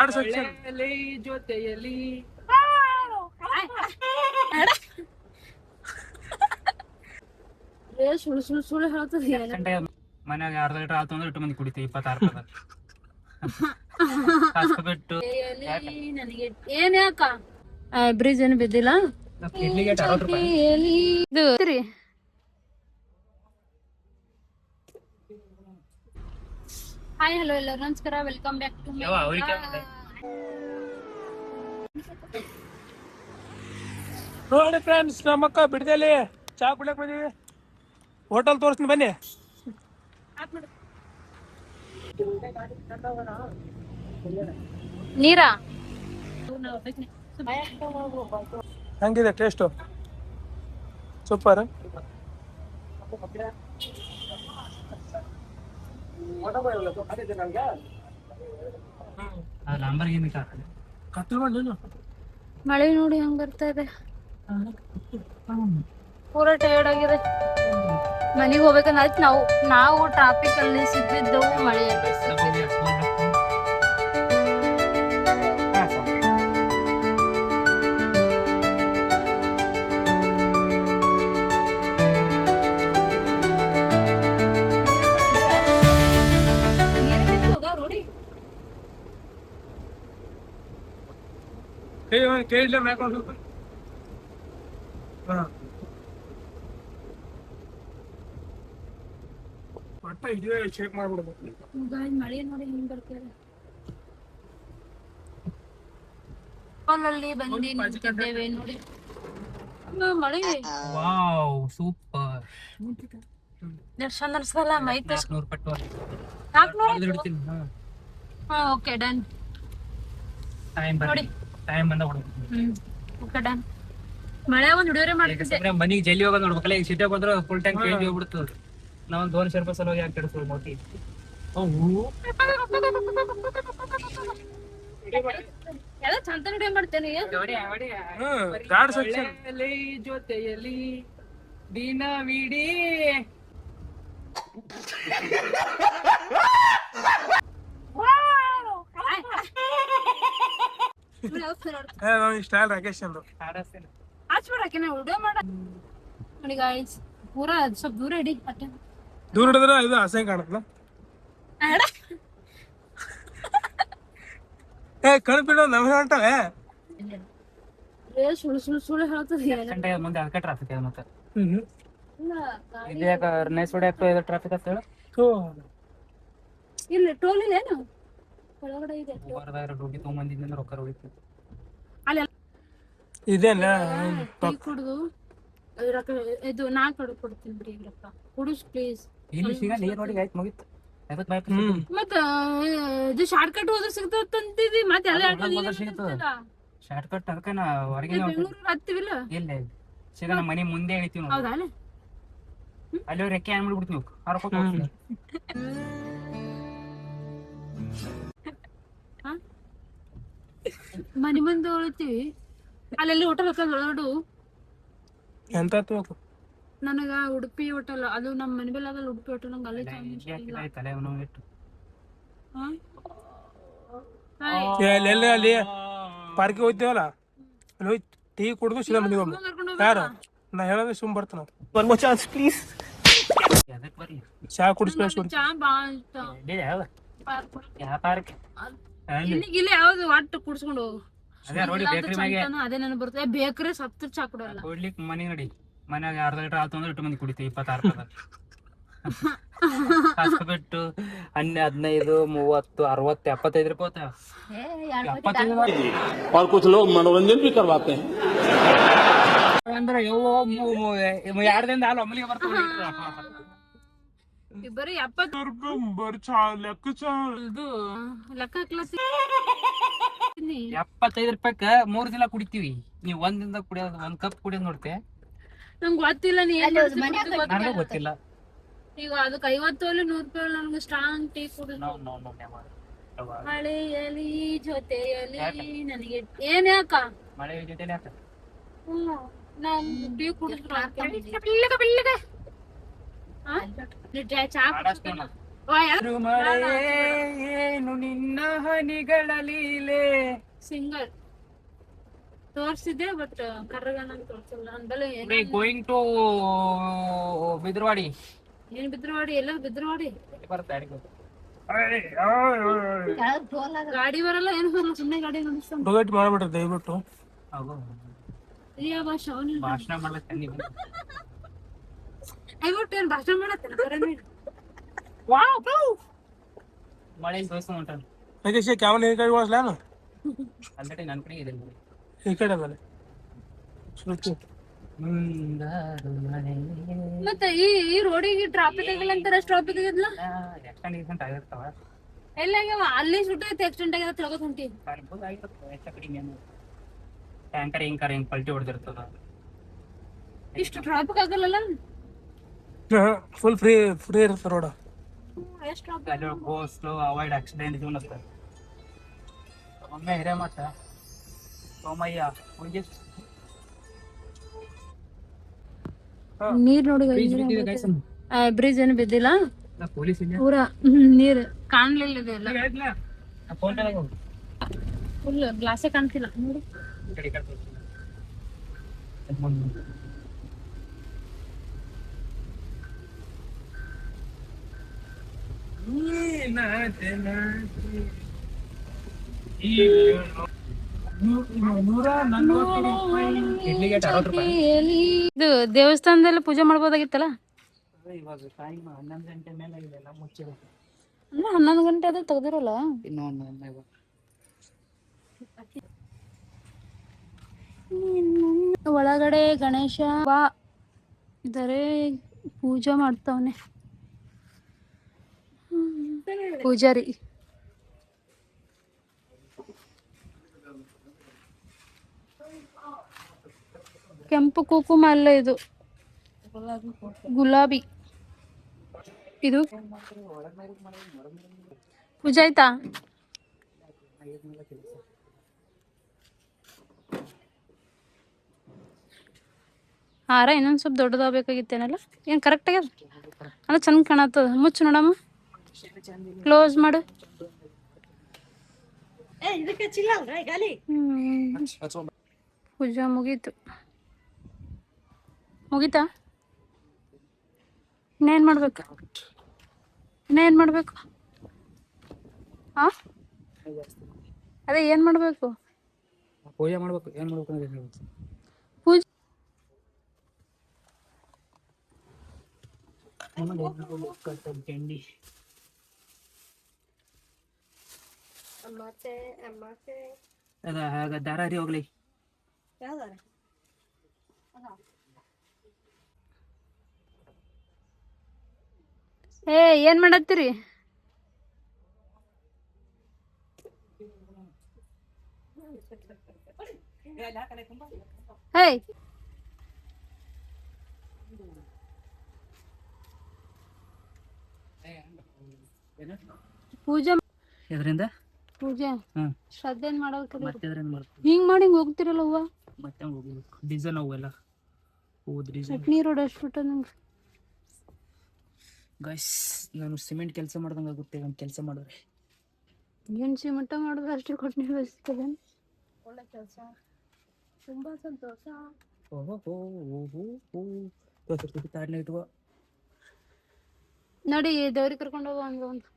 God section ಜೊತೆಯಲ್ಲಿ ಸುಳ್ಳು ಸುಳ್ಳು ಸುಳ್ಳು ಹೇಳ್ತದೆ. ಮನ್ಯಾಗ ಅರ್ಧ ಲೀಟರ್ ಹಾಲು ತಂದ್ರೆ 8 ಮಂದಿ ಕುಡಿತೀವಿ 26 ರೂಪಾಯಿ ಬಿಟ್ಟು ನನಗೆ ಏನ್ ಯಾಕ ಬ್ರಿಡ್ಜ್ ಏನು ಬಿದ್ದಿಲ್ಲ. ಇಡ್ಲಿಗೆ 60 ರೂಪಾಯಿ. ಇದು ರೀ ಹಾಯ್ ಹಲೋ ಎಲ್ಲರೂ ನಮಸ್ಕಾರ, ವೆಲ್ಕಮ್ ಬ್ಯಾಕ್ ಟು ನೋಡಿ ಫ್ರೆಂಡ್ಸ್, ನಮ್ಮಕ್ಕ ಬಿಡ್ದಲ್ಲಿ ಚಾ ಕುಡಿಯಕ್ ಬಂದೀವಿ. ಹೋಟೆಲ್ ತೋರಿಸ್ತೀನಿ ಬನ್ನಿ. ನೀರಾ ಹಂಗಿದೆ ಟೇಸ್ಟು? ಸೂಪರ್. ಮಳೆ ನೋಡಿ ಹಂಗ ಬರ್ತಾ ಇದೆ, ಪೂರಾ ಟಯರ್ಡ್ ಆಗಿದೆ. ಮನೆಗೆ ಹೋಗ್ಬೇಕಂದ್ರೆ ನಾವು ಟ್ರಾಫಿಕ್ ಅಲ್ಲಿ ಸಿಕ್ಕಿದ್ದೆವು ಮಳೆಯಲ್ಲಿ. ಕೇಳಿಲ್ಲ ಒಟ್ಟ ಇದೇ ಚೆಕ್ ಮಾಡ್ಬಿಡ್ಬೇಕು. ಮಳೆ ನೋಡಿ ಹೆಂಗ್ ಬರ್ತಾರೆ. ಅಲ್ಲಿ ಬಂದು ನಿಂತಿದ್ದೇವೆ ನೋಡಿ ಮಳೆ. Wow super. ಎಷ್ಟು ಚಂದ ಅನ್ಸಲ್ಲ ಮೈ ತಸ್ 400 ಪಟ್ಟು. 400. ಹಾ ಓಕೆ ಡನ್. ಟೈಮ್ ಬಂದ ಓಕೆ ಡನ್. ಮಳೆ ಒಂದು ಹಿಡಿಯೋರೆ ಮಾಡ್ತಿದ್ದೆ. ಮನಿಗೆ ಜಲ್ದಿ ಹೋಗೋದು ನೋಡ್ಬೇಕಲ್ಲ. ಈಗ ಸಿಟಿ ಬಂದ್ರೆ ಫುಲ್ ಟ್ಯಾಂಕ್ ಚೇಂಜ್ ಹೋಗ್ಬಿಡ್ತದೆ. ನಾವೊಂದು 200 ರೂಪಾಯಿ ಸಲುವಾಗಿ ಯಾಕೆ ಕೆಡಿಸೋದು ಮೋಟಿ. ಎಲ್ಲ ಚಂದ ಹಿಡಿಯೋ ಮಾಡ್ತೇನೆ. ಗಾಡ್ ಸೆಕ್ಷನ್ ಜೊತೆಯಲ್ಲಿ ದಿನವಿಡೀ ಸ್ಟೈಲ್ ರಾಕೇಶ್ ಅಂದ್ರು. ನೋಡಿ ಗಾಯ್ಸ್, ಪೂರಾ ಸ್ವಲ್ಪ ದೂರ ಇಡಿ. ದೂರ ಹಿಡಿದ್ರೆ ಇದು ಅಸಹ್ಯ ಕಾಣುತ್ತಲ್ಲ. ಕಣ್ ಬಿಡೋ ನಮಗೆ ಹೊಂಟವೆ. ಸುಳ್ಳು ಸುಳ್ಳು ಸುಳ್ಳು ಹೇಳ್ತದೆ. ಮುಂದೆ ಅದಕ್ಕೆ ಟ್ರಾಫಿಕ್ ಇದೆ. ಮತ್ತೆ ಇದ್ಯಾಕ ನೈಸ್ ಹೊಡ್ಯಾಕ ಇದು ಟ್ರಾಫಿಕ್ ಅಂತ ಹೇಳು. ಇಲ್ಲ ಟೋಲ್ ಇಲ್ಲೇನು ಒಳಗಡೆ ಇದೆ. ಡ್ಯೂಟಿ ತೊಗೊಂಬಂದಿದ್ದ ರೊಕ್ಕ ಹೊಡಿತು. ಇದೇನ ಟೀ ಕುಡ್ದು ಇದು ನಾ ಕೊಡ್ತೀನಿ ಬಿಡಿ ರೊಕ್ಕ ಕುಡಿಸ್ ಪ್ಲೀಸ್. ಇಲ್ಲಿ ಸಿಗಲ್ಲ ನೀರ್ ನೋಡಿ ಆಯ್ತು ಮುಗಿತು. ಮತ್ತ ಇದು ಶಾರ್ಟ್ ಕಟ್ ಹೋದ್ರೆ ಸಿಗ್ತಂತಿದ್ವಿ. ಮತ್ತೆ ಶಾರ್ಟ್ ಕಟ್ ಅದಕ್ಕೆ ನಾ ಹೊರಗೆ ಬೆಂಗಳೂರು ಹತ್ತಿವಿಲ್ಲ. ಇಲ್ಲ ಸಿಗ ನಮ್ಮ ಮನೆ ಮುಂದೆ ಹೇಳ್ತೀವಿ ನಾವು. ಹೌದಾ? ಅಲ್ಲಿ ರೆಕ್ಕೆ ಏನ್ ಮಾಡ್ಬಿಡ್ತೀವಿ ನೀವು ಹರ್ಕೊತ ಹೋಗ್ತೀವಿ. ಮನೆ ಮುಂದೆ ಹೊಳ್ತೀವಿ. ಅಲ್ಲೆಲ್ಲಿ ಹೋಟೆಲ್ ನೋಡು. ಎಂತ ನನಗ ಉಡುಪಿ ಹೋಟೆಲ್ ಅದು ನಮ್ಮ ಮನೆ ಬೆಲ್ಲ ಅದಲ್ಲ. ಉಡುಪಿ ಹೋಟೆಲ್ ನಂಗೆ ಅಲ್ಲಿ ಅಲ್ಲಿ ಪಾರ್ಕಿಗೆ ಹೋಗ್ತೀವಲ್ಲ, ಅಲ್ಲಿ ಹೋಗಿ ಟೀ ಕುಡ್ದು ಸೀದಾ ಮನೆಗೆ ಹೋಗ್ಬೇಕು. ಯಾರು ನಾ ಹೇಳೋದು ಸುಮ್ ಬರ್ತಾನ. ಪ್ಲೀಸ್ ಚಾ ಕುಡಿಸ್ಬೇಕು. ಚಾ ಬಾಳ ಇಲ್ಲಿ ಯಾವ್ದು ಒಟ್ಟು ಕುಡ್ಸ್ಕೊಂಡು ಹೋಗು. ಅದೇ ನನಗೆ ಬರ್ತದೆ. ಬೇಕ್ರಿ ಸತ್ತ ಚಾ ಕುಡಲ್ಲ. ಕೊಡ್ಲಿಕ್ಕೆ ಮನೆ ನೋಡಿ. ಮನ್ಯಾಗ ಅರ್ಧ ಲೀಟರ್ ಹಾಲು ತಂದ್ರೆ 8 ಮಂದಿ ಕುಡಿತೀವಿ 26 ರೂಪಾಯಿ ಬಿಟ್ಟು 15, 30, 60, 75 ರೂಪಾಯಿ. और कुछ लोग मनोरंजन भी करवाते हैं. ಅಂದ್ರೆ 2 ದಿನದ ಹಾಲು ಒಮ್ಮಲಿಗೆ ಬರ್ತದೆ. ಬರೀ 70 ಲೆಕ್ಕ 75 ರೂಪಾಯಿಕ 3 ದಿನ ಕುಡಿತೀವಿ. ನೀವು 1 ದಿನದಾಗ ಕುಡಿಯೋದು 1 ಕಪ್ ಕುಡಿಯೋದು ನೋಡ್ತೆ. ನಂಗೆ ಗೊತ್ತಿಲ್ಲ. ನನಗೂ ಗೊತ್ತಿಲ್ಲ. ಈಗ ಅದಕ್ಕೆ 50 100 ರೂಪಾಯಿ ನನ್ಗೆ ಸ್ಟ್ರಾಂಗ್ ಟೀ ಕುಡಿದು ಮಳೆಯಲ್ಲಿ ಜೊತೆಯಲ್ಲಿ ನನಗೆ ಏನ್ ಯಾಕ ಮಳೆ ಜೊತೆಲಿ ಯಾಕ ನಾನು ಟೀ ಕುಡಿದ್ರು ಚಾ ಏನು ನಿನ್ನ ಹನಿಗಳ ಲೀಲೆ. ಸಿಂಗಲ್ ತೋರ್ಸಿದ್ದೆ ಬಟ್ ಕರ್ರಗನ ತೋರ್ಸಲ್ಲ ಅಂದಲ್ಲ. Going to Bidrawadi. ಏನ್ ಬಿದ್ರವಾಡಿ? ಎಲ್ಲ ಬಿದ್ರವಾಡಿ ಗಾಡಿ ಬರಲ್ಲ ಏನು ಬರಲ್ಲ, ಸುಮ್ಮನೆ ಗಾಡಿ ನಡೆಸ್ತಾನ. ಬಗಟ್ ಮಾಡ್ಬಿಟ್ರೆ ದಯವಿಟ್ಟು. ಭಾಷಣ ಮಾಡ್ಲಕ್ಕ ನೀವು ಏನ್ ಭಾಷಣ ಮಾಡತ್ತೇನೆ ಮಳೆ ತೋರಿಸ್ತಾ ಹೊಂಟಾನ. ಅದಕ್ಕೆ ಕ್ಯಾಮರಾ ಈ ಕಡೆ ಓಡಿಸ್ಲಾನು ಆಲ್ರೆಡಿ ನನ್ನ ಕಡೆ ಇದೆ. ಈ ಕಡೆ ಮೇಲೆ ಸುತ್ತಿ. ಮತ್ತೆ ಈ ರೋಡಿಗೆ ಟ್ರಾಫಿಕ್ ಆಗಿಲ್ಲ ಅಂತಾರ. ಟ್ರಾಫಿಕ್ ಆಗಿದ್ಲ ಎಕ್ಸ್ಟೆಂಡ್ ಆಗಿರ್ತಾವ. ಎಲ್ಲ ಅಲ್ಲಿ ಸುಟ್ಟೈತೆ ಎಕ್ಸ್ಟೆಂಟ್ ಆಗ್ಯದ ತಿಳ್ಕೊತ ಹೊಂಟಿ. ಟ್ಯಾಂಕರ್ ಹಿಂಗ್ ಪಲ್ಟಿ ಹೊಡೆದಿರ್ತದ. ಇಷ್ಟು ಟ್ರಾಫಿಕ್ ಆಗಲ್ಲ. ಫುಲ್ ಫ್ರೀ ಇರುತ್ತೆ ರೋಡ್. ಎಷ್ಟು ಟ್ರಾಫಿಕ್? ಗೋ ಸ್ಲೋ, ಅವಾಯ್ಡ್ ಆಕ್ಸಿಡೆಂಟ್. ಒಮ್ಮೆ ಹಿರೇಮಠ ಸೋಮಯ್ಯ ನೀರ್ ನೋಡಿ ಬ್ರಿಡ್ಜ್ ಏನು ಬಿದ್ದಿಲ್ಲ. ಪೊಲೀಸ್ ಪೂರ ನೀರ್ ಕಾಣ್ಲಿಲ್ಲ ಇದೆಲ್ಲ. ಫುಲ್ ಗ್ಲಾಸೇ ಕಾಣ್ತಿಲ್ಲ ನೋಡಿ. ಇದು ದೇವಸ್ಥಾನದಲ್ಲಿ ಪೂಜೆ ಮಾಡ್ಬೋದಾಗಿತ್ತಲ್ಲ. ಇವಾಗ ಟೈಮ್ 11 ಗಂಟೆ ಮೇಲೆ ಆಗಿದೆ. ಎಲ್ಲ ಮುಚ್ಚಿದೆ. ಅಂದ್ರೆ 11 ಗಂಟೆ ಅದ ತೆಗ್ದಿರಲ್ಲ. ಒಳಗಡೆ ಗಣೇಶ ಬಾ ಇದರೆ ಪೂಜೆ ಮಾಡ್ತಾವನೆ ಪೂಜಾರಿ. ಕೆಂಪು ಕುಂಕುಮ ಅಲ್ಲ, ಇದು ಗುಲಾಬಿ. ಇದು ಪೂಜೆ ಆಯ್ತಾ? ಹಾರ ಇನ್ನೊಂದ್ ಸ್ವಲ್ಪ ದೊಡ್ಡದಾಗಬೇಕಾಗಿತ್ತೇನಲ್ಲ. ಏನ್ ಕರೆಕ್ಟ್ ಆಗ್ಯದ ಅಂದ್ರೆ ಚಂದ ಕಾಣತ್ತದ. ಮುಚ್ಚು ನೋಡಮ್ಮ, ಕ್ಲೋಸ್ ಮಾಡು. ಪೂಜಾ ಮುಗೀತು. ಮುಗೀತಾ? ಇನ್ನೇನ್ ಮಾಡ್ಬೇಕು? ಹಾ ಅದೇ ಏನ್ ಮಾಡ್ಬೇಕು? ಪೂಜೆ ಮಾಡ್ಬೇಕು. ಏನ್ ಮಾಡ್ಬೇಕು? ಪೂಜೆ ದಾರ ಹರಿ ಹೋಗ್ಲಿ. ಏನ್ ಮಾಡತ್ತೀರಿ? ಪೂಜೆ ಎದ್ರಿಂದ ಪೂಜೆ ಶ್ರದ್ಧೆ ಮಾಡೋದು. ಮತ್ತೆ ಹಿಂಗ್ ಮಾಡಿ ಹೋಗ್ತಿರಲ್ಲ ಹೂವ. ಮತ್ತೆ ಹೋಗ್ಬೇಕು. ಡೀಸೆಲ್ ಅವೆಲ್ಲ ಚಟ್ನಿ ರೋಡ್ ಅಷ್ಟು ನಂಗೆ. ಗೈಸ್, ನಾನು ಸಿಮೆಂಟ್ ಕೆಲಸ ಮಾಡ್ದಂಗೆ ಆಗುತ್ತೆ ಒಂದು ಕೆಲಸ ಮಾಡಿದ್ರೆ. ಏನ್ ಸಿಮೆಂಟ ಮಾಡಿದ್ರೆ ಅಷ್ಟು ಕೊಟ್ಟು ನಿಲ್ಸ್ತದೆ. ಒಳ್ಳೆ ಕೆಲಸ, ತುಂಬಾ ಸಂತೋಷ. ನೋಡಿ ದೇವ್ರಿಗೆ ಕರ್ಕೊಂಡು ಹೋಗೋ ಹಂಗ ಒಂದು